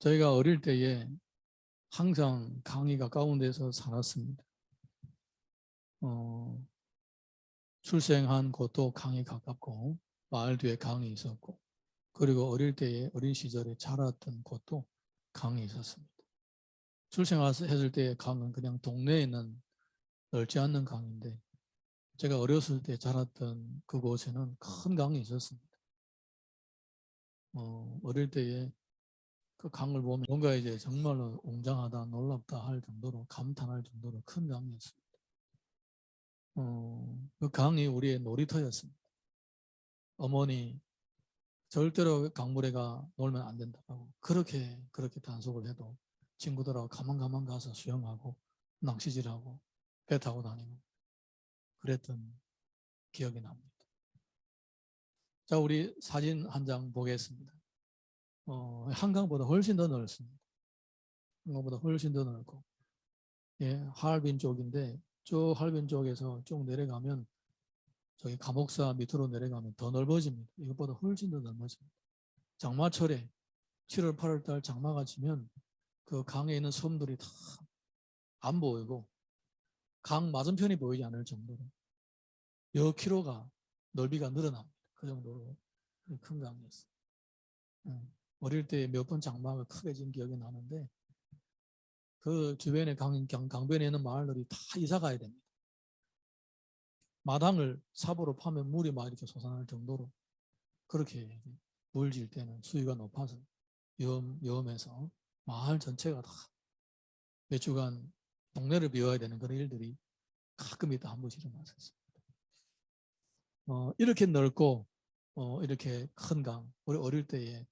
저희가 어릴 때에 항상 강이 가까운 데서 살았습니다. 출생한 곳도 강이 가깝고 마을 뒤에 강이 있었고, 그리고 어릴 때에 어린 시절에 자랐던 곳도 강이 있었습니다. 출생했을 때의 강은 그냥 동네에 있는 넓지 않는 강인데, 제가 어렸을 때 자랐던 그곳에는 큰 강이 있었습니다. 어릴 때에 그 강을 보면 뭔가 이제 정말로 웅장하다, 놀랍다 할 정도로, 감탄할 정도로 큰 강이었습니다. 그 강이 우리의 놀이터였습니다. 어머니 절대로 강물에가 놀면 안 된다고 그렇게 단속을 해도 친구들하고 가만 가서 수영하고 낚시질하고 배 타고 다니고 그랬던 기억이 납니다. 자, 우리 사진 한 장 보겠습니다. 한강보다 훨씬 더 넓습니다. 한강보다 훨씬 더 넓고, 예, 하얼빈 쪽인데, 저 하얼빈 쪽에서 쭉 내려가면 저기 감옥사 밑으로 내려가면 더 넓어집니다. 이것보다 훨씬 더 넓어집니다. 장마철에 7월 8월 달 장마가 지면 그 강에 있는 섬들이 다 안 보이고 강 맞은편이 보이지 않을 정도로 몇 킬로가 넓이가 늘어납니다. 그 정도로 큰 강이었어요. 어릴 때 몇 번 장마가 크게 진 기억이 나는데, 그 주변에 강변에 있는 마을들이 다 이사 가야 됩니다. 마당을 삽으로 파면 물이 막 이렇게 솟아날 정도로 그렇게 물질 때는 수위가 높아서 위험해서 마을 전체가 다 몇 주간 동네를 비워야 되는 그런 일들이 가끔 있다 한 번씩 일어났었습니다. 이렇게 넓고 이렇게 큰 강, 우리 어릴 때에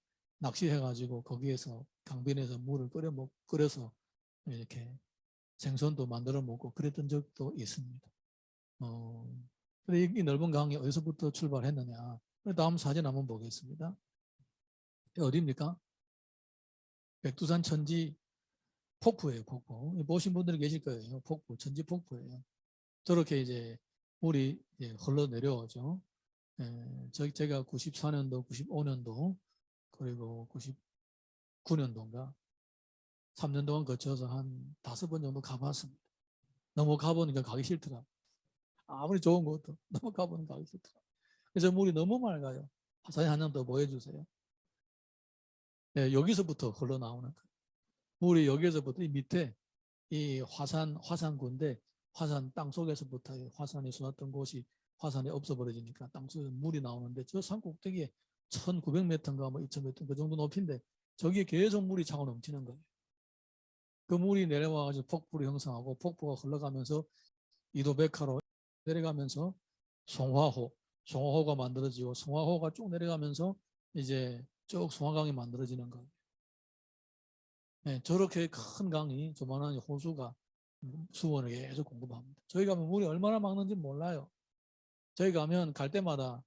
낚시해가지고 거기에서 강변에서 물을 끓여서 이렇게 생선도 만들어 먹고 그랬던 적도 있습니다. 근데 이 넓은 강이 어디서부터 출발했느냐? 다음 사진 한번 보겠습니다. 어디입니까? 백두산 천지 폭포예요, 폭포. 보신 분들이 계실 거예요. 폭포, 천지 폭포예요. 저렇게 이제 물이 이제 흘러 내려오죠. 제가 94년도, 95년도, 그리고 99년도인가 3년 동안 거쳐서 한 5번 정도 가봤습니다. 너무 가보니까 가기 싫더라. 아무리 좋은 것도 너무 가보니까 가기 싫더라. 그래서 물이 너무 맑아요. 사진 한 장 더 보여주세요. 네, 여기서부터 흘러나오는 거예요. 물이 여기서부터 이 밑에 이 화산구인데, 화산 땅 속에서부터 화산이 쏟았던 곳이 화산이 없어버려지니까 땅 속에 물이 나오는데, 저 산 꼭대기에 1900m인가 뭐 2000m 그 정도 높이인데 저기에 계속 물이 차고 넘치는 거예요. 그 물이 내려와가지고 폭포를 형성하고, 폭포가 흘러가면서 이도백화로 내려가면서 송화호가 만들어지고, 송화호가 쭉 내려가면서 이제 쭉 송화강이 만들어지는 거예요. 네, 저렇게 큰 강이, 조만한 호수가 수원을 계속 공급합니다. 저희 가면 물이 얼마나 막는지 몰라요. 저희 가면 갈 때마다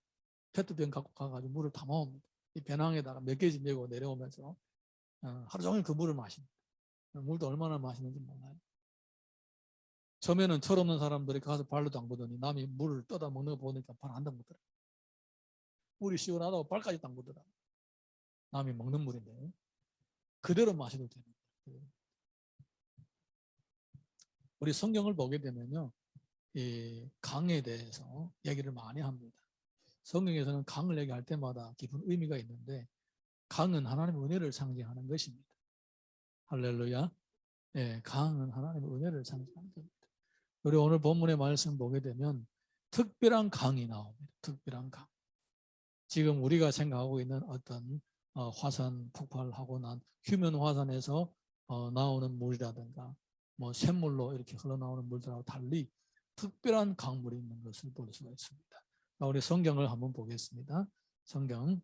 페트병 갖고 가가지고 물을 담아옵니다. 이 배낭에다가 몇 개씩 메고 내려오면서 하루 종일 그 물을 마십니다. 물도 얼마나 마시는지 몰라요. 처음에는 철없는 사람들이 가서 발로 담그더니 남이 물을 떠다 먹는 거 보니까 발 안 담그더라. 물이 시원하다고 발까지 담그더라. 남이 먹는 물인데 그대로 마셔도 되는 거예요. 우리 성경을 보게 되면요, 이 강에 대해서 얘기를 많이 합니다. 성경에서는 강을 얘기할 때마다 깊은 의미가 있는데, 강은 하나님의 은혜를 상징하는 것입니다. 할렐루야. 네, 강은 하나님의 은혜를 상징하는 겁니다. 우리 오늘 본문의 말씀 보게 되면 특별한 강이 나옵니다. 특별한 강. 지금 우리가 생각하고 있는 어떤 화산 폭발하고 난 휴면 화산에서 나오는 물이라든가 뭐 샘물로 이렇게 흘러나오는 물들하고 달리 특별한 강물이 있는 것을 볼 수가 있습니다. 우리 성경을 한번 보겠습니다. 성경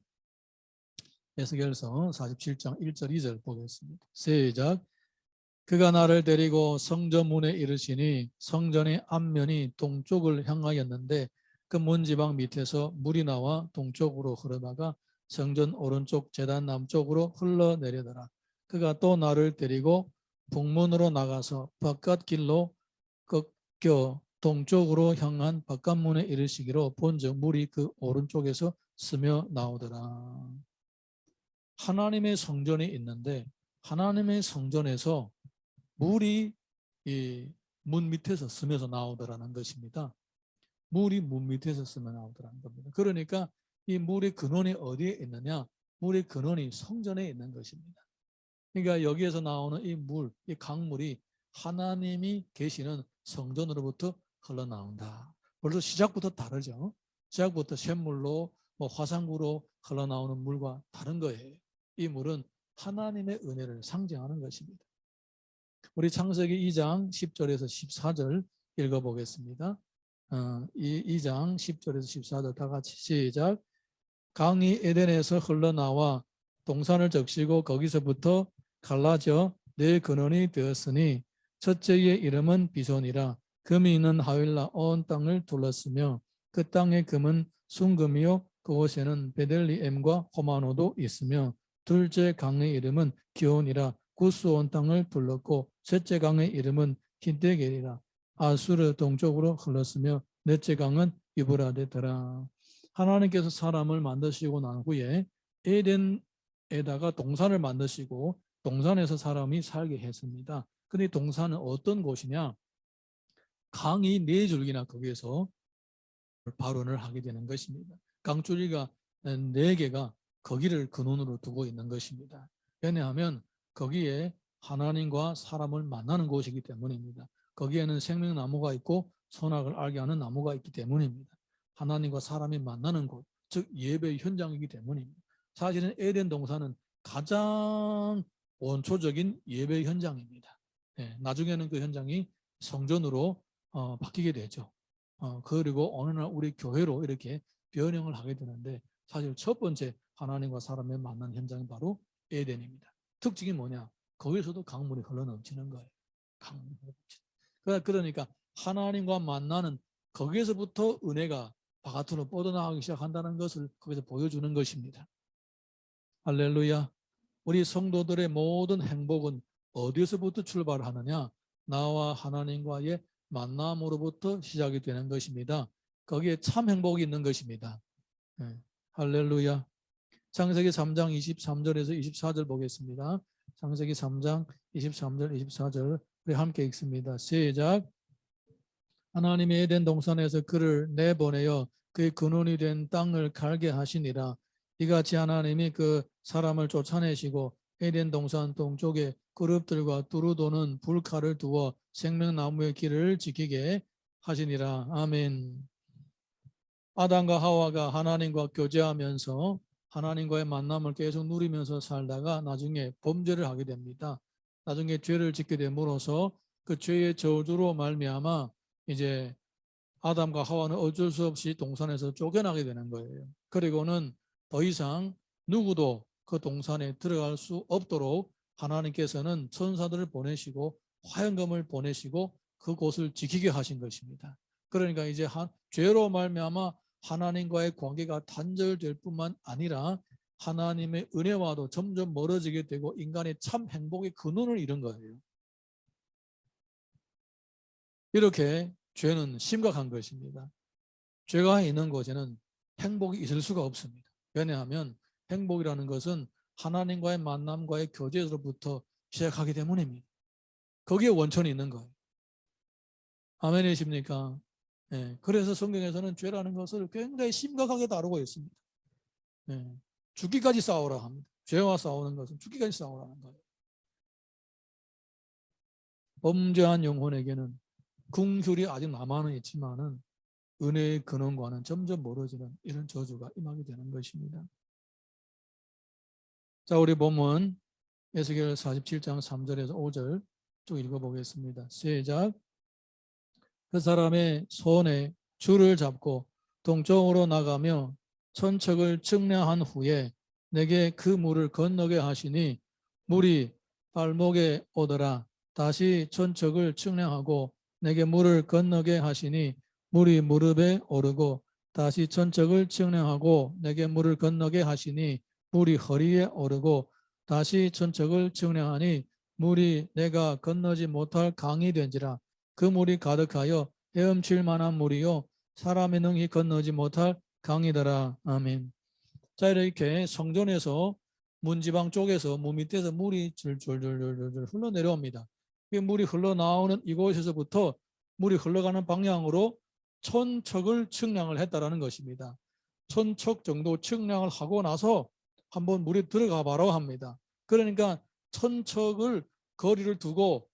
에스겔서 47장 1절 2절 보겠습니다. 시작. 그가 나를 데리고 성전 문에 이르시니 성전의 앞면이 동쪽을 향하였는데 그 문지방 밑에서 물이 나와 동쪽으로 흐르다가 성전 오른쪽 제단 남쪽으로 흘러내려더라. 그가 또 나를 데리고 북문으로 나가서 바깥길로 꺾여 동쪽으로 향한 바깥문에 이르시기로 본즉 물이 그 오른쪽에서 스며 나오더라. 하나님의 성전이 있는데 하나님의 성전에서 물이 이 문 밑에서 스며서 나오더라는 것입니다. 물이 문 밑에서 스며 나오더라는 겁니다. 그러니까 이 물의 근원이 어디에 있느냐? 물의 근원이 성전에 있는 것입니다. 그러니까 여기에서 나오는 이 물, 이 강물이 하나님이 계시는 성전으로부터 흘러나온다. 벌써 시작부터 다르죠. 시작부터 샘물로 화산구로 흘러나오는 물과 다른 거예요. 이 물은 하나님의 은혜를 상징하는 것입니다. 우리 창세기 2장 10절에서 14절 읽어보겠습니다. 이 2장 10절에서 14절 다 같이 시작. 강이 에덴에서 흘러나와 동산을 적시고 거기서부터 갈라져 네 근원이 되었으니 첫째의 이름은 비손이라. 금이 있는 하윌라 온 땅을 둘렀으며 그 땅의 금은 순금이요 그곳에는 베들리엠과 호마노도 있으며 둘째 강의 이름은 기온이라. 구스 온 땅을 둘렀고 셋째 강의 이름은 힌데겔이라. 아수르 동쪽으로 흘렀으며 넷째 강은 유브라데더라. 하나님께서 사람을 만드시고 난 후에 에덴에다가 동산을 만드시고 동산에서 사람이 살게 했습니다. 근데 동산은 어떤 곳이냐? 강이 네 줄기나 거기에서 발원을 하게 되는 것입니다. 강줄기가 네 개가 거기를 근원으로 두고 있는 것입니다. 왜냐하면 거기에 하나님과 사람을 만나는 곳이기 때문입니다. 거기에는 생명나무가 있고 선악을 알게 하는 나무가 있기 때문입니다. 하나님과 사람이 만나는 곳, 즉 예배의 현장이기 때문입니다. 사실은 에덴 동산은 가장 원초적인 예배 현장입니다. 나중에는 그 현장이 성전으로 바뀌게 되죠. 그리고 어느 날 우리 교회로 이렇게 변형을 하게 되는데 사실 첫 번째 하나님과 사람의 만난 현장이 바로 에덴입니다. 특징이 뭐냐? 거기서도 강물이 흘러넘치는 거예요. 강물이 흘러넘치는. 그러니까 하나님과 만나는 거기에서부터 은혜가 바깥으로 뻗어나가기 시작한다는 것을 거기서 보여주는 것입니다. 할렐루야. 우리 성도들의 모든 행복은 어디서부터 출발하느냐? 나와 하나님과의 만남으로부터 시작이 되는 것입니다. 거기에 참 행복이 있는 것입니다. 할렐루야. 창세기 3장 23절에서 24절 보겠습니다. 창세기 3장 23절 24절 우리 함께 읽습니다. 시작. 하나님이 에덴 동산에서 그를 내보내어 그의 근원이 된 땅을 갈게 하시니라. 이같이 하나님이 그 사람을 쫓아내시고 에덴 동산 동쪽에 그룹들과 두루 도는 불칼을 두어 생명나무의 길을 지키게 하시니라. 아멘. 아담과 하와가 하나님과 교제하면서 하나님과의 만남을 계속 누리면서 살다가 나중에 범죄를 하게 됩니다. 나중에 죄를 짓게 됨으로써 그 죄의 저주로 말미암아 이제 아담과 하와는 어쩔 수 없이 동산에서 쫓겨나게 되는 거예요. 그리고는 더 이상 누구도 그 동산에 들어갈 수 없도록 하나님께서는 천사들을 보내시고 화염검을 보내시고 그곳을 지키게 하신 것입니다. 그러니까 이제 죄로 말미암아 하나님과의 관계가 단절될 뿐만 아니라 하나님의 은혜와도 점점 멀어지게 되고 인간의 참 행복의 근원을 잃은 거예요. 이렇게 죄는 심각한 것입니다. 죄가 있는 곳에는 행복이 있을 수가 없습니다. 왜냐하면 행복이라는 것은 하나님과의 만남과의 교제로부터 시작하기 때문입니다. 거기에 원천이 있는 거예요. 아멘이십니까? 네. 그래서 성경에서는 죄라는 것을 굉장히 심각하게 다루고 있습니다. 네. 죽기까지 싸우라 합니다. 죄와 싸우는 것은 죽기까지 싸우라는 거예요. 범죄한 영혼에게는 긍휼이 아직 남아는 있지만은 은혜의 근원과는 점점 멀어지는 이런 저주가 임하게 되는 것입니다. 자, 우리 본문 에스겔 47장 3절에서 5절 쭉 읽어보겠습니다. 시작. 그 사람의 손에 줄을 잡고 동쪽으로 나가며 천척을 측량한 후에 내게 그 물을 건너게 하시니 물이 발목에 오더라. 다시 천척을 측량하고 내게 물을 건너게 하시니 물이 무릎에 오르고 다시 천척을 측량하고 내게 물을 건너게 하시니 물이 허리에 오르고 다시 천척을 측량하니 물이 내가 건너지 못할 강이 된지라. 그 물이 가득하여 헤엄칠 만한 물이요 사람의 능히 건너지 못할 강이더라. 아멘. 자, 이렇게 성전에서 문지방 쪽에서 무 밑에서 물이 줄줄줄줄줄 흘러내려옵니다. 이 물이 흘러나오는 이곳에서부터 물이 흘러가는 방향으로 1000척을 측량을 했다라는 것입니다. 1000척 정도 측량을 하고 나서 한번 물이 들어가 봐라 합니다. 그러니까 1000척을 거리를 두고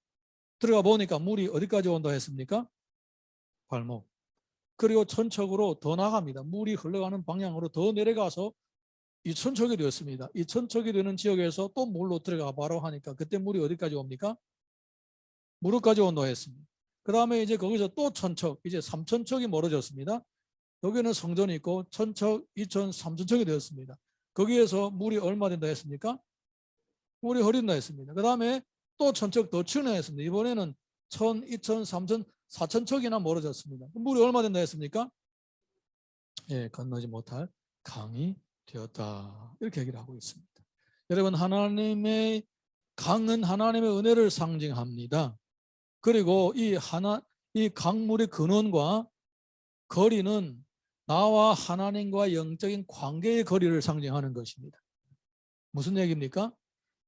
들어가 보니까 물이 어디까지 온다 했습니까? 발목. 그리고 1000척으로 더 나갑니다. 물이 흘러가는 방향으로 더 내려가서 2000척이 되었습니다. 2000척이 되는 지역에서 또 물로 들어가 바로 하니까 그때 물이 어디까지 옵니까? 무릎까지 온다 했습니다. 그 다음에 이제 거기서 또 1000척, 이제 3000척이 멀어졌습니다. 여기는 성전이 있고 1000척, 2000, 3000척이 되었습니다. 거기에서 물이 얼마 된다 했습니까? 물이 흐린다 했습니다. 그 다음에 또 1000척 더 측량했습니다. 이번에는 1000, 2000, 3000, 4000척이나 멀어졌습니다. 물이 얼마 된다 했습니까? 예, 건너지 못할 강이 되었다. 이렇게 얘기를 하고 있습니다. 여러분, 하나님의 강은 하나님의 은혜를 상징합니다. 그리고 이 강물의 근원과 거리는 나와 하나님과 영적인 관계의 거리를 상징하는 것입니다. 무슨 얘기입니까?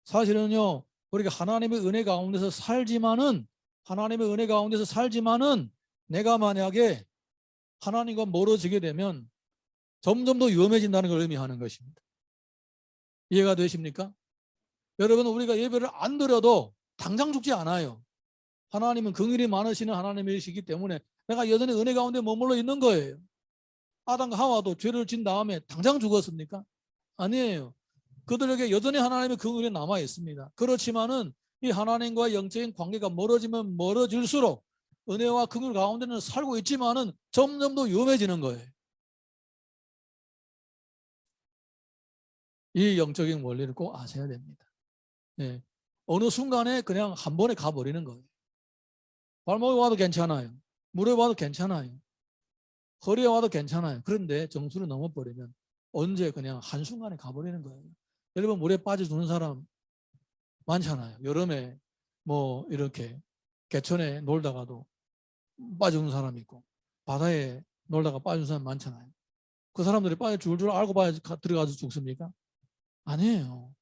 사실은요, 우리가 하나님의 은혜 가운데서 살지만은 내가 만약에 하나님과 멀어지게 되면 점점 더 위험해진다는 걸 의미하는 것입니다. 이해가 되십니까? 여러분, 우리가 예배를 안 드려도 당장 죽지 않아요. 하나님은 긍휼이 많으시는 하나님이시기 때문에 내가 여전히 은혜 가운데 머물러 있는 거예요. 아담과 하와도 죄를 진 다음에 당장 죽었습니까? 아니에요. 그들에게 여전히 하나님의 긍휼이 남아 있습니다. 그렇지만은 이 하나님과 영적인 관계가 멀어지면 멀어질수록 은혜와 긍휼 가운데는 살고 있지만은 점점 더 위험해지는 거예요. 이 영적인 원리를 꼭 아셔야 됩니다. 예. 어느 순간에 그냥 한 번에 가버리는 거예요. 발목에 와도 괜찮아요. 물에 와도 괜찮아요. 허리에 와도 괜찮아요. 그런데 정수를 넘어버리면 언제 그냥 한순간에 가버리는 거예요. 여러분, 물에 빠져 죽는 사람 많잖아요. 여름에 뭐 이렇게 개천에 놀다가도 빠져 죽는 사람이 있고 바다에 놀다가 빠져 죽는 사람 많잖아요. 그 사람들이 빠져 죽을 줄 알고 들어가서 죽습니까? 아니에요.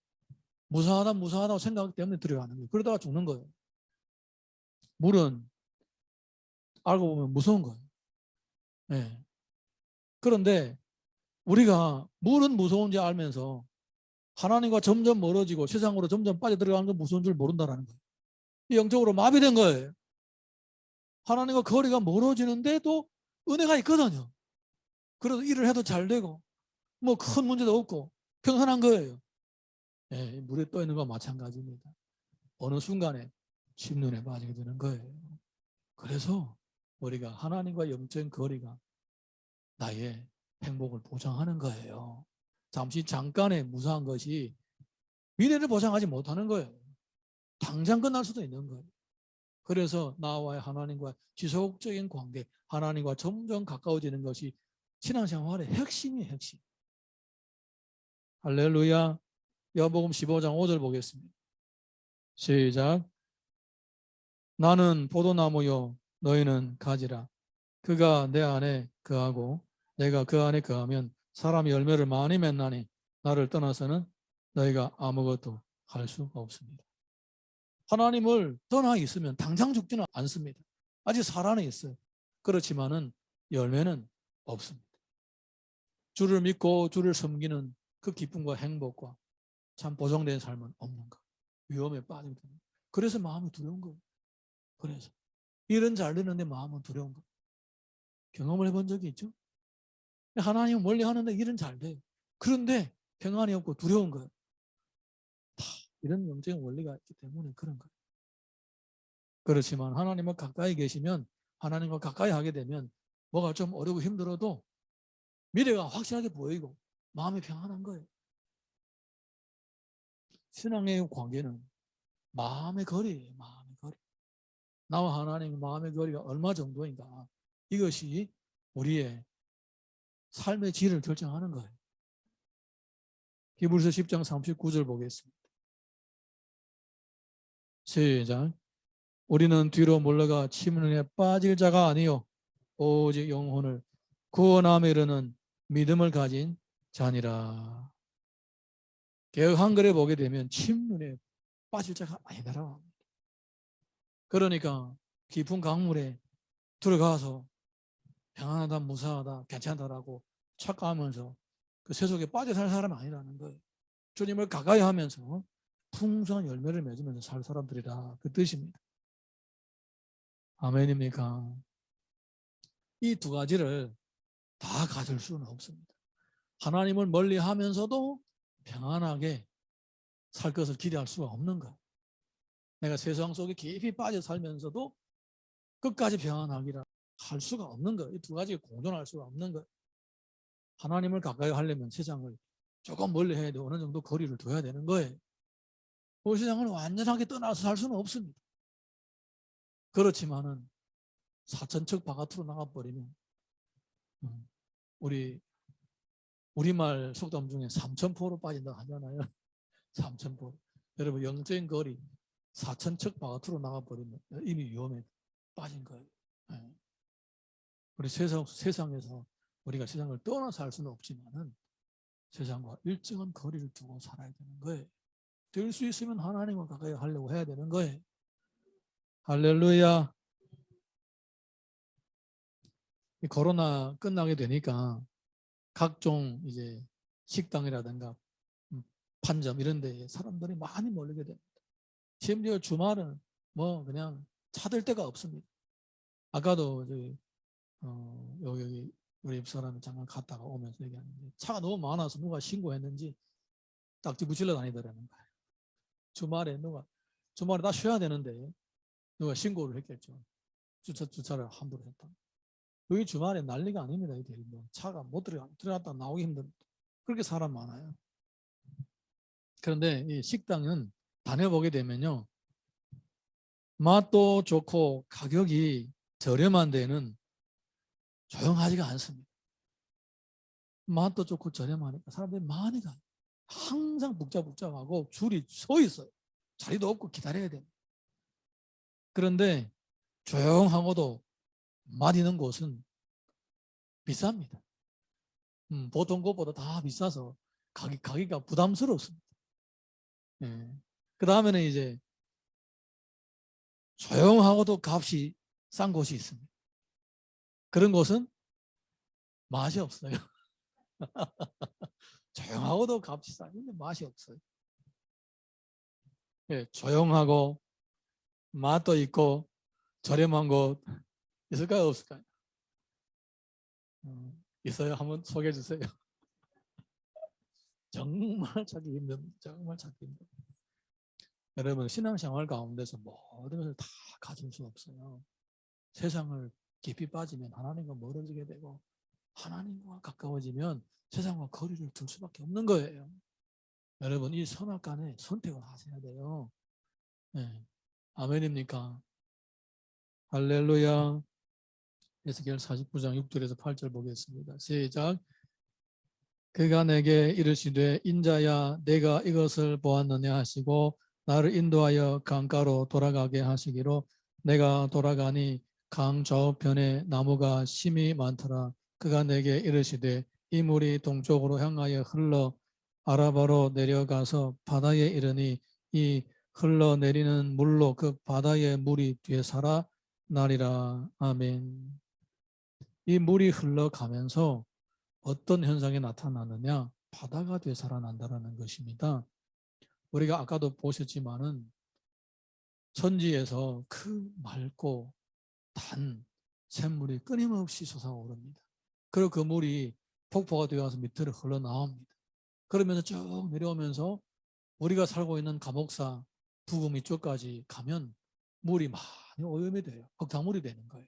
무사하다고 생각 때문에 들어가는 거예요. 그러다가 죽는 거예요. 물은 알고 보면 무서운 거예요. 네. 그런데 우리가 물은 무서운지 알면서 하나님과 점점 멀어지고 세상으로 점점 빠져들어가는 건 무서운 줄 모른다는 거예요. 영적으로 마비된 거예요. 하나님과 거리가 멀어지는데도 은혜가 있거든요. 그래서 일을 해도 잘 되고 뭐 큰 문제도 없고 평안한 거예요. 네, 물에 떠 있는 것과 마찬가지입니다. 어느 순간에 침륜에 빠지게 되는 거예요. 그래서 우리가 하나님과 영적인 거리가 나의 행복을 보장하는 거예요. 잠깐의 무사한 것이 미래를 보장하지 못하는 거예요. 당장 끝날 수도 있는 거예요. 그래서 나와의 하나님과 지속적인 관계, 하나님과 점점 가까워지는 것이 신앙생활의 핵심이에요. 핵심. 할렐루야. 요한복음 15장 5절 보겠습니다. 시작. 나는 포도나무요 너희는 가지라. 그가 내 안에 거하고 내가 그 안에 거하면 사람이 열매를 많이 맺나니 나를 떠나서는 너희가 아무것도 할 수 없습니다. 하나님을 떠나 있으면 당장 죽지는 않습니다. 아직 살아는 있어요. 그렇지만은 열매는 없습니다. 주를 믿고 주를 섬기는 그 기쁨과 행복과 참 보정된 삶은 없는 것. 위험에 빠지게 됩니다. 그래서 마음이 두려운 거예요. 그래서 일은 잘 되는데 마음은 두려운 거예요. 경험을 해본 적이 있죠? 하나님을 멀리 하는데 일은 잘 돼요. 그런데 평안이 없고 두려운 거예요. 다 이런 영적인 원리가 있기 때문에 그런 거예요. 그렇지만 하나님과 가까이 계시면 하나님과 가까이 하게 되면 뭐가 좀 어렵고 힘들어도 미래가 확실하게 보이고 마음이 평안한 거예요. 신앙의 관계는 마음의 거리예요. 마음의 거리. 나와 하나님의 마음의 거리가 얼마 정도인가. 이것이 우리의 삶의 질을 결정하는 거예요. 히브리서 10장 39절 보겠습니다. 시작. 우리는 뒤로 물러가 침륜에 빠질 자가 아니요 오직 영혼을 구원함에 이르는 믿음을 가진 자니라. 개혁 한글에 보게 되면 침눈에 빠질 자가 많이 날아갑니다. 그러니까 깊은 강물에 들어가서 평안하다, 무사하다, 괜찮다라고 착각하면서 그 세속에 빠져 살 사람이 아니라는 거예요. 주님을 가까이 하면서 풍성한 열매를 맺으면서 살 사람들이라 그 뜻입니다. 아멘입니까? 이 두 가지를 다 가질 수는 없습니다. 하나님을 멀리 하면서도 평안하게 살 것을 기대할 수가 없는 거예요. 내가 세상 속에 깊이 빠져 살면서도 끝까지 평안하기라 할 수가 없는 거예요. 이 두 가지가 공존할 수가 없는 거예요. 하나님을 가까이 하려면 세상을 조금 멀리 해야 돼. 어느 정도 거리를 둬야 되는 거예요. 그 세상을 완전하게 떠나서 살 수는 없습니다. 그렇지만은 사천척 바깥으로 나가버리면 우리말 속담 중에 삼천포로 빠진다 하잖아요. 삼천포. 여러분 영적인 거리 사천척 바깥으로 나가버리면 이미 위험에 빠진 거예요. 네. 우리 세상에서 우리가 세상을 떠나 살 수는 없지만은 세상과 일정한 거리를 두고 살아야 되는 거예요. 될 수 있으면 하나님과 가까이 하려고 해야 되는 거예요. 할렐루야. 이 코로나 끝나게 되니까 각종 이제 식당이라든가 판점 이런 데에 사람들이 많이 몰리게 됩니다. 심지어 주말은 뭐 그냥 찾을 데가 없습니다. 아까도 여기 우리 집 사람이 잠깐 갔다가 오면서 얘기하는데 차가 너무 많아서 누가 신고했는지 딱지 붙이러 다니더라는 거예요. 주말에 다 쉬어야 되는데 누가 신고를 했겠죠. 주차를 함부로 했다. 여기 주말에 난리가 아닙니다. 뭐 차가 못 들어갔다 나오기 힘듭니다. 그렇게 사람 많아요. 그런데 이 식당은 다녀보게 되면요, 맛도 좋고 가격이 저렴한 데는 조용하지가 않습니다. 맛도 좋고 저렴하니까 사람들이 많이 가요. 항상 북적북적하고 줄이 서 있어요. 자리도 없고 기다려야 됩니다. 그런데 조용하고도 맛 있는 곳은 비쌉니다. 보통 것보다 다 비싸서 가기가 부담스럽습니다. 예. 그 다음에는 이제 조용하고도 값이 싼 곳이 있습니다. 그런 곳은 맛이 없어요. 조용하고도 값이 싸는데 맛이 없어요. 예, 조용하고 맛도 있고 저렴한 곳 있을까요, 없을까요? 있어요. 한번 소개해 주세요. 정말 찾기 힘듭니다. 정말 찾기 힘듭니다. 여러분 신앙생활 가운데서 모든 것을 다 가질 수 없어요. 세상을 깊이 빠지면 하나님과 멀어지게 되고 하나님과 가까워지면 세상과 거리를 둘 수밖에 없는 거예요. 여러분 이 선악간에 선택을 하셔야 돼요. 네. 아멘입니까? 할렐루야. 에스겔 49장 6절에서 8절 보겠습니다. 시작. 그가 내게 이르시되 인자야 내가 이것을 보았느냐 하시고 나를 인도하여 강가로 돌아가게 하시기로 내가 돌아가니 강 좌우편에 나무가 심이 많더라. 그가 내게 이르시되 이 물이 동쪽으로 향하여 흘러 아라바로 내려가서 바다에 이르니 이 흘러내리는 물로 그 바다의 물이 되살아 나리라. 아멘. 이 물이 흘러가면서 어떤 현상이 나타나느냐? 바다가 되살아난다는 것입니다. 우리가 아까도 보셨지만은 천지에서 그 맑고 단 샘물이 끊임없이 솟아오릅니다. 그리고 그 물이 폭포가 되어서 밑으로 흘러나옵니다. 그러면서 쭉 내려오면서 우리가 살고 있는 감옥사 부금 이쪽까지 가면 물이 많이 오염이 돼요. 흙탕물이 되는 거예요.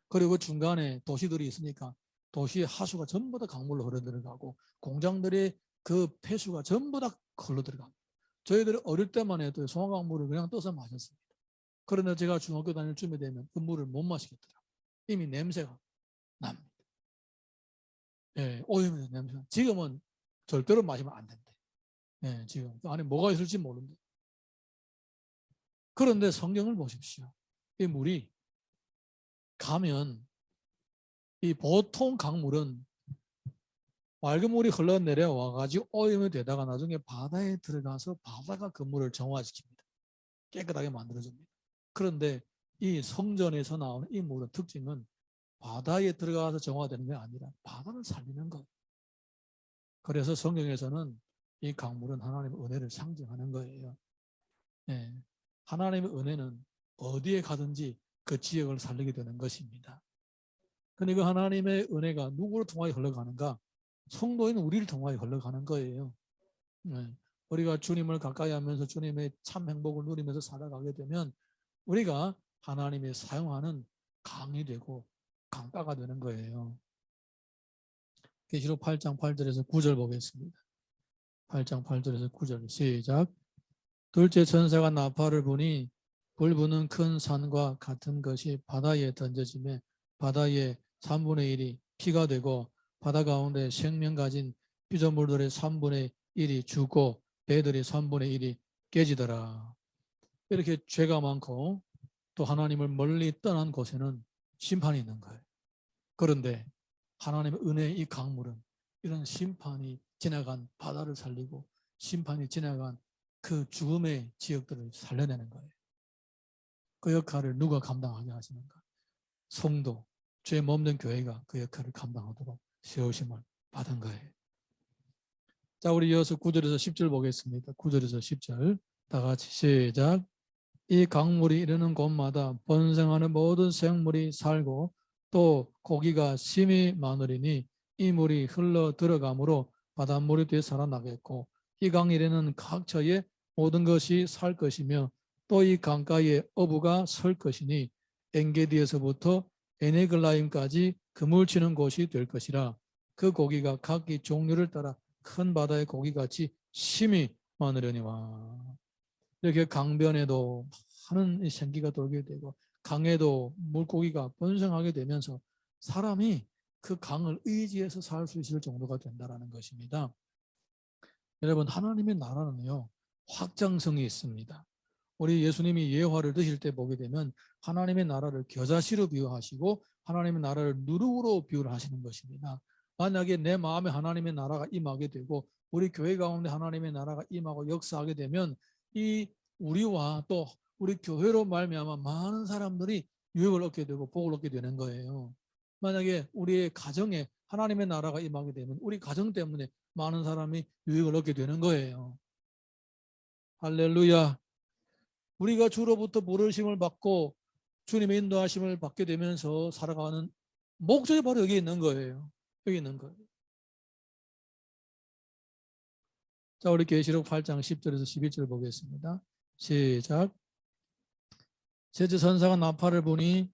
그리고 중간에 도시들이 있으니까 도시의 하수가 전부 다 강물로 흘러들어가고 공장들의 그 폐수가 전부 다 흘러들어갑니다. 저희들이 어릴 때만 해도 송화강물을 그냥 떠서 마셨습니다. 그런데 제가 중학교 다닐 쯤에 되면 그 물을 못 마시겠더라고요. 이미 냄새가 납니다. 예, 오염된 냄새가. 지금은 절대로 마시면 안 된대. 예, 지금 그 안에 뭐가 있을지 모른대. 그런데 성경을 보십시오. 이 물이 가면 이 보통 강물은 맑은 물이 흘러내려와 가지고 오염이 되다가 나중에 바다에 들어가서 바다가 그 물을 정화시킵니다. 깨끗하게 만들어줍니다. 그런데 이 성전에서 나오는 이 물의 특징은 바다에 들어가서 정화되는 게 아니라 바다를 살리는 거예요. 그래서 성경에서는 이 강물은 하나님의 은혜를 상징하는 거예요. 네. 하나님의 은혜는 어디에 가든지 그 지역을 살리게 되는 것입니다. 근데 그 하나님의 은혜가 누구를 통하여 흘러가는가? 성도인 우리를 통하여 흘러가는 거예요. 네. 우리가 주님을 가까이 하면서 주님의 참 행복을 누리면서 살아가게 되면 우리가 하나님의 사용하는 강이 되고 강가가 되는 거예요. 계시록 8장 8절에서 9절 보겠습니다. 8장 8절에서 9절 시작. 둘째 천사가 나팔을 부니 불 부는 큰 산과 같은 것이 바다에 던져지매 바다의 3분의 1이 피가 되고 바다 가운데 생명 가진 피조물들의 3분의 1이 죽고 배들이 3분의 1이 깨지더라. 이렇게 죄가 많고 또 하나님을 멀리 떠난 곳에는 심판이 있는 거예요. 그런데 하나님의 은혜의 이 강물은 이런 심판이 지나간 바다를 살리고 심판이 지나간 그 죽음의 지역들을 살려내는 거예요. 그 역할을 누가 감당하게 하시는가? 성도, 죄 몸된 교회가 그 역할을 감당하도록 세우심을 받은 거예요. 자, 우리 이어서 9절에서 10절 보겠습니다. 9절에서 10절 다 같이 시작. 이 강물이 이르는 곳마다 번성하는 모든 생물이 살고 또 고기가 심히 많으리니 이 물이 흘러 들어가므로 바닷물이 되살아나겠고 이 강이래는 각처에 모든 것이 살 것이며 또 이 강가에 어부가 설 것이니 엔게디에서부터 에네글라임까지 그물치는 곳이 될 것이라. 그 고기가 각기 종류를 따라 큰 바다의 고기같이 심히 많으려니와. 이렇게 강변에도 많은 생기가 돌게 되고 강에도 물고기가 번성하게 되면서 사람이 그 강을 의지해서 살 수 있을 정도가 된다는 것입니다. 여러분, 하나님의 나라는요 확장성이 있습니다. 우리 예수님이 예화를 드실 때 보게 되면 하나님의 나라를 겨자씨로 비유하시고 하나님의 나라를 누룩으로 비유를 하시는 것입니다. 만약에 내 마음에 하나님의 나라가 임하게 되고 우리 교회 가운데 하나님의 나라가 임하고 역사하게 되면 이 우리와 또 우리 교회로 말미암아 많은 사람들이 유익을 얻게 되고 복을 얻게 되는 거예요. 만약에 우리의 가정에 하나님의 나라가 임하게 되면 우리 가정 때문에 많은 사람이 유익을 얻게 되는 거예요. 할렐루야. 우리가 주로부터 부르심을 받고 주님의 인도하심을 받게 되면서 살아가는 목적이 바로 여기 있는 거예요. 여기 있는 거예요. 자, 우리 계시록 8장 10절에서 11절 보겠습니다. 시작. 셋째 천사가 나팔을 부니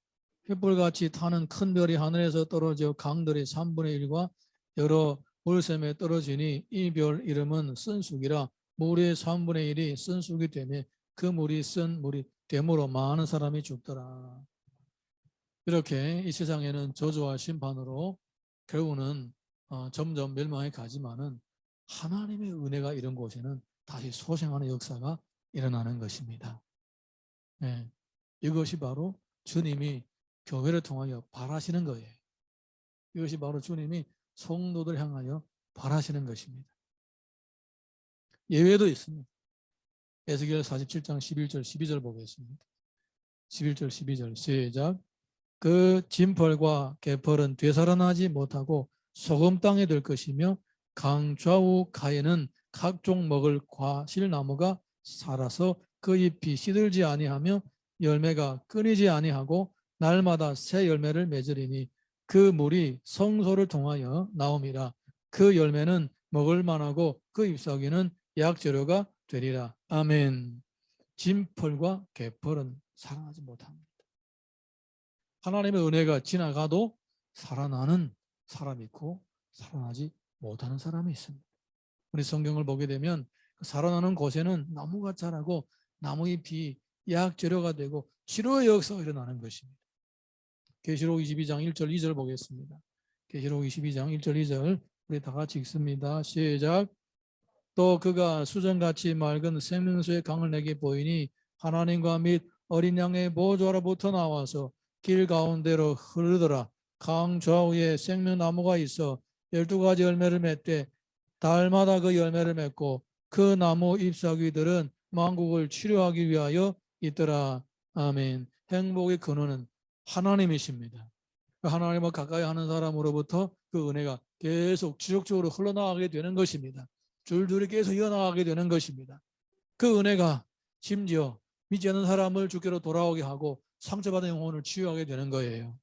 횃불같이 타는 큰 별이 하늘에서 떨어져 강들의 3분의 1과 여러 물샘에 떨어지니 이 별 이름은 쓴쑥이라. 물의 3분의 1이 쓴쑥이 되며 그 물이 쓴 물이 됨으로 많은 사람이 죽더라. 이렇게 이 세상에는 저주와 심판으로 결국은 점점 멸망에 가지만은 하나님의 은혜가 이런 곳에는 다시 소생하는 역사가 일어나는 것입니다. 네. 이것이 바로 주님이 교회를 통하여 바라시는 거예요. 이것이 바로 주님이 성도들 향하여 바라시는 것입니다. 예외도 있습니다. 에스겔 47장 11절 12절 보겠습니다. 11절 12절 시작. 그 진펄과 개펄은 되살아나지 못하고 소금 땅에 될 것이며 강 좌우 가에는 각종 먹을 과실나무가 살아서 그 잎이 시들지 아니하며 열매가 끊이지 아니하고 날마다 새 열매를 맺으리니 그 물이 성소를 통하여 나옴이라. 그 열매는 먹을 만하고 그 잎사귀는 약재료가 되리라. 아멘. 진펄과 개펄은 살아나지 못합니다. 하나님의 은혜가 지나가도 살아나는 사람이 있고 살아나지 못하는 사람이 있습니다. 우리 성경을 보게 되면 살아나는 곳에는 나무가 자라고 나무잎이 약재료가 되고 치료의 역사가 일어나는 것입니다. 계시록 22장 1절 2절 보겠습니다. 계시록 22장 1절 2절 우리 다 같이 읽습니다. 시작. 또 그가 수정같이 맑은 생명수의 강을 내게 보이니 하나님과 및 어린 양의 보좌로부터 나와서 길 가운데로 흐르더라. 강 좌우에 생명나무가 있어 12가지 열매를 맺되 달마다 그 열매를 맺고 그 나무 잎사귀들은 만국을 치료하기 위하여 있더라. 아멘. 행복의 근원은 하나님이십니다. 하나님과 가까이 하는 사람으로부터 그 은혜가 계속 지속적으로 흘러나가게 되는 것입니다. 줄줄이 계속 이어나가게 되는 것입니다. 그 은혜가 심지어 믿지 않는 사람을 주께로 돌아오게 하고 상처받은 영혼을 치유하게 되는 거예요.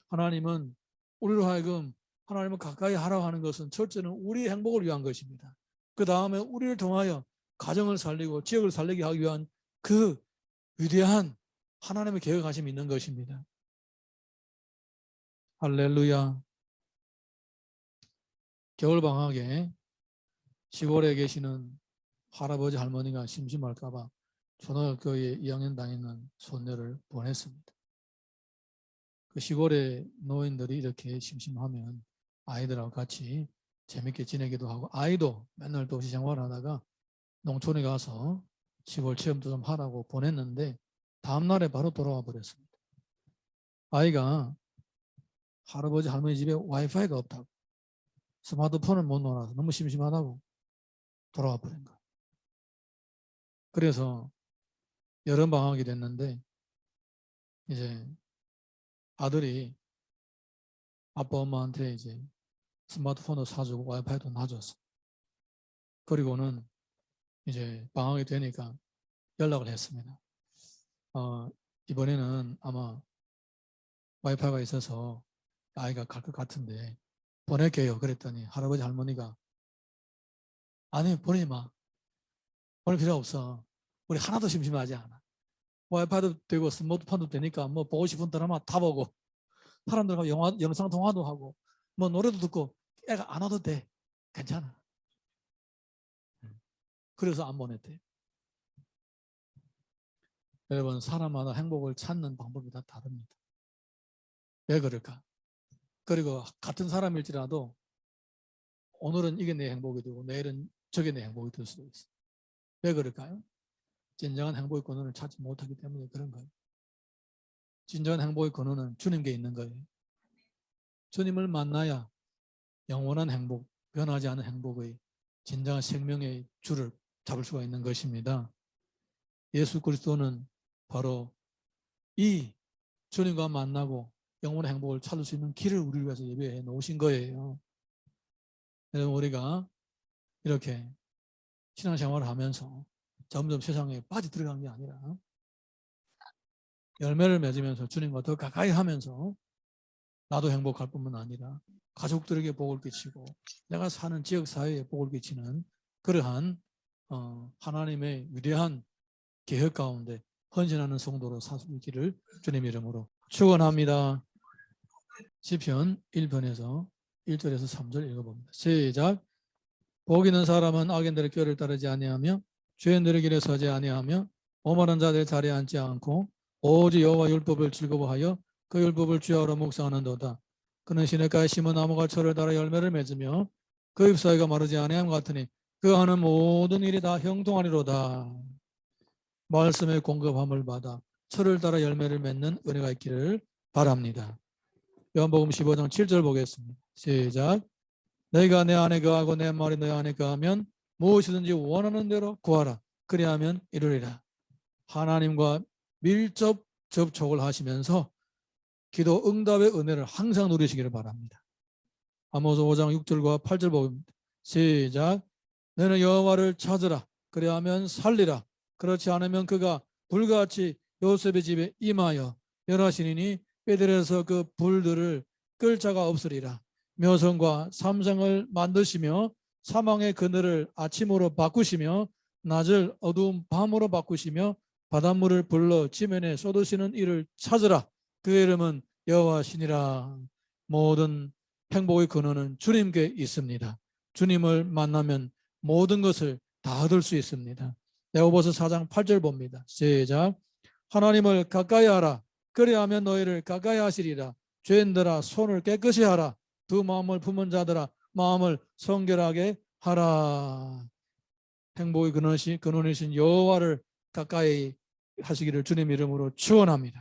하나님은 우리로 하여금 하나님을 가까이 하라고 하는 것은 첫째는 우리의 행복을 위한 것입니다. 그 다음에 우리를 통하여 가정을 살리고 지역을 살리게 하기 위한 그 위대한 하나님의 계획하심이 있는 것입니다. 할렐루야. 겨울방학에 시골에 계시는 할아버지 할머니가 심심할까 봐 초등학교에 2학년 다니는 손녀를 보냈습니다. 그 시골의 노인들이 이렇게 심심하면 아이들하고 같이 재밌게 지내기도 하고, 아이도 맨날 도시 생활하다가 농촌에 가서 시골 체험도 좀 하라고 보냈는데 다음날에 바로 돌아와 버렸습니다. 아이가 할아버지 할머니 집에 와이파이가 없다고, 스마트폰을 못 놀아서 너무 심심하다고 돌아와 버린 거예요. 그래서 여름방학이 됐는데 이제 아들이 아빠 엄마한테 이제 스마트폰도 사주고 와이파이도 놔줬어. 그리고는 이제 방학이 되니까 연락을 했습니다. 이번에는 아마 와이파이가 있어서 아이가 갈 것 같은데 보낼게요. 그랬더니 할아버지 할머니가 아니, 보내지 마. 보낼 필요 없어. 우리 하나도 심심하지 않아. 와이파이도 되고 스마트폰도 되니까 뭐 보고 싶은 드라마 다 보고 사람들과 영상 통화도 하고 뭐 노래도 듣고 애가 안 와도 돼. 괜찮아. 그래서 안 보냈대. 여러분, 사람마다 행복을 찾는 방법이 다 다릅니다. 왜 그럴까? 그리고 같은 사람일지라도 오늘은 이게 내 행복이 되고 내일은 저게 내 행복이 될 수도 있어. 왜 그럴까요? 진정한 행복의 근원을 찾지 못하기 때문에 그런 거예요. 진정한 행복의 근원은 주님께 있는 거예요. 주님을 만나야 영원한 행복, 변하지 않은 행복의 진정한 생명의 줄을 잡을 수가 있는 것입니다. 예수 그리스도는 바로 이 주님과 만나고 영원의 행복을 찾을 수 있는 길을 우리를 위해서 예배해 놓으신 거예요. 여러분, 우리가 이렇게 신앙생활을 하면서 점점 세상에 빠져들어간 게 아니라 열매를 맺으면서 주님과 더 가까이 하면서 나도 행복할 뿐만 아니라 가족들에게 복을 끼치고 내가 사는 지역사회에 복을 끼치는 그러한 하나님의 위대한 계획 가운데 헌신하는 성도로 살 수 있기를 주님 이름으로 축원합니다. 시편 1편에서 1절에서 3절 읽어봅니다. 시작. 복 있는 사람은 악인들의 꾀를 따르지 아니하며 죄인들의 길에 서지 아니하며 오만한 자들의 자리에 앉지 않고 오직 여호와 율법을 즐거워하여 그 율법을 주야로 묵상하는도다. 그는 시냇가에 심은 나무가 철을 따라 열매를 맺으며 그 잎사귀가 마르지 아니함 같으니 그 하는 모든 일이 다 형통하리로다. 말씀의 공급함을 받아 철을 따라 열매를 맺는 은혜가 있기를 바랍니다. 요한복음 15장 7절 보겠습니다. 시작. 너희가 내 안에 거하고 내 말이 너희 안에 거하면 무엇이든지 원하는 대로 구하라. 그리하면 이루리라. 하나님과 밀접 접촉을 하시면서 기도 응답의 은혜를 항상 누리시기를 바랍니다. 아모스 5장 6절과 8절 보입니다. 시작. 너는 여호와를 찾으라. 그리하면 살리라. 그렇지 않으면 그가 불같이 요셉의 집에 임하여 멸하시니 뼈들에서 그 불들을 끌 자가 없으리라. 묘성과 삼성을 만드시며 사망의 그늘을 아침으로 바꾸시며 낮을 어두운 밤으로 바꾸시며 바닷물을 불러 지면에 쏟으시는 이를 찾으라. 그 이름은 여호와시니라. 모든 행복의 근원은 주님께 있습니다. 주님을 만나면 모든 것을 다 얻을 수 있습니다. 야고보서 4장 8절 봅니다. 시작. 하나님을 가까이 하라. 그리하면 너희를 가까이 하시리라. 죄인들아 손을 깨끗이 하라. 두 마음을 품은 자들아 마음을 성결하게 하라. 행복의 근원이신 여호와를 가까이 하시기를 주님 이름으로 축원합니다.